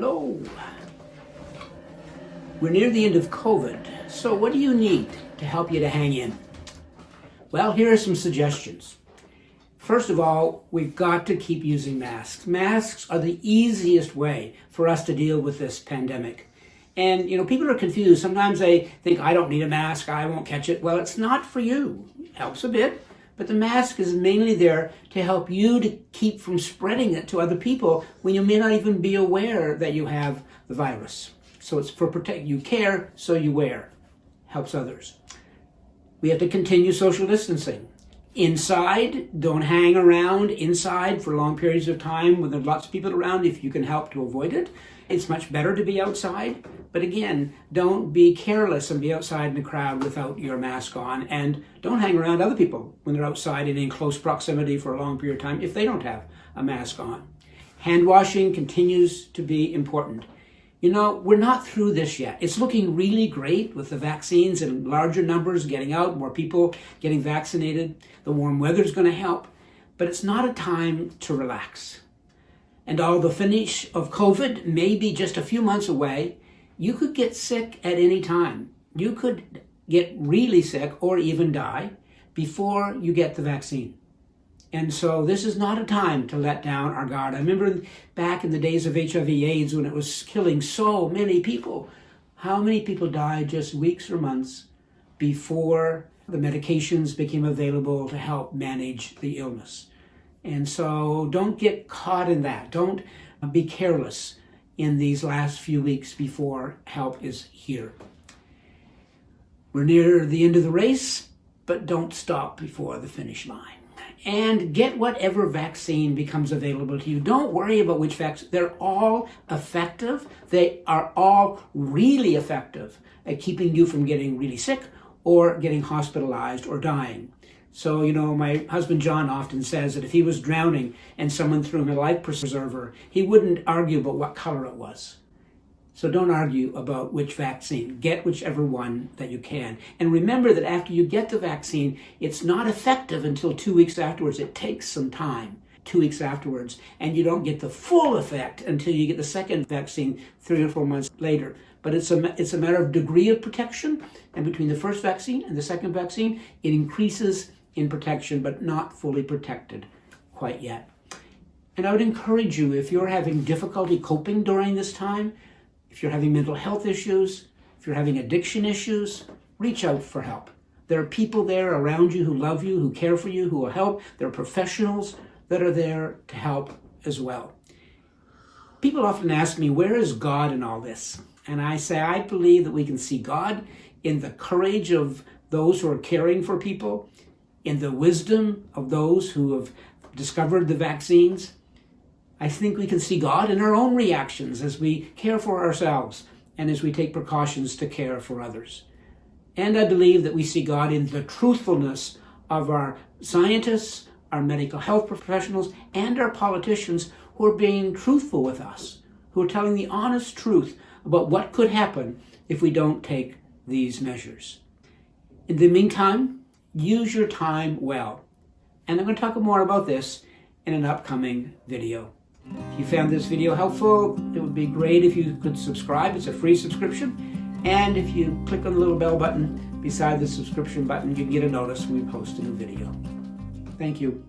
Hello. We're near the end of COVID, so what do you need to help you to hang in? Well, here are some suggestions. First of all, we've got to keep using masks. Masks are the easiest way for us to deal with this pandemic. And, people are confused. Sometimes they think, I don't need a mask, I won't catch it. Well, it's not for you. It helps a bit, but the mask is mainly there to help you to keep from spreading it to other people when you may not even be aware that you have the virus. So it's for protect. You care, so you wear. Helps others. We have to continue social distancing. Inside, don't hang around inside for long periods of time when there's lots of people around if you can help to avoid it. It's much better to be outside, but again, don't be careless and be outside in a crowd without your mask on, and don't hang around other people when they're outside and in close proximity for a long period of time if they don't have a mask on. Hand washing continues to be important. We're not through this yet. It's looking really great with the vaccines and larger numbers getting out, more people getting vaccinated. The warm weather is going to help, but it's not a time to relax. And although the finish of COVID may be just a few months away, you could get sick at any time. You could get really sick or even die before you get the vaccine. And so this is not a time to let down our guard. I remember back in the days of HIV/AIDS when it was killing so many people. How many people died just weeks or months before the medications became available to help manage the illness? And so don't get caught in that. Don't be careless in these last few weeks before help is here. We're near the end of the race, but don't stop before the finish line. And get whatever vaccine becomes available to you. Don't worry about which vaccine. They're all effective. They are all really effective at keeping you from getting really sick or getting hospitalized or dying. So, my husband John often says that if he was drowning and someone threw him a life preserver, he wouldn't argue about what color it was. So don't argue about which vaccine. Get whichever one that you can. And remember that after you get the vaccine, it's not effective until 2 weeks afterwards. It takes some time, 2 weeks afterwards. And you don't get the full effect until you get the second vaccine 3 or 4 months later. But it's a matter of degree of protection. And between the first vaccine and the second vaccine, it increases in protection, but not fully protected quite yet. And I would encourage you, if you're having difficulty coping during this time, if you're having mental health issues, if you're having addiction issues, reach out for help. There are people there around you who love you, who care for you, who will help. There are professionals that are there to help as well. People often ask me, where is God in all this? And I say, I believe that we can see God in the courage of those who are caring for people, in the wisdom of those who have discovered the vaccines. I think we can see God in our own reactions as we care for ourselves and as we take precautions to care for others. And I believe that we see God in the truthfulness of our scientists, our medical health professionals, and our politicians who are being truthful with us, who are telling the honest truth about what could happen if we don't take these measures. In the meantime, use your time well. And I'm going to talk more about this in an upcoming video. If you found this video helpful, it would be great if you could subscribe. It's a free subscription. And if you click on the little bell button beside the subscription button, you can get a notice when we post a new video. Thank you.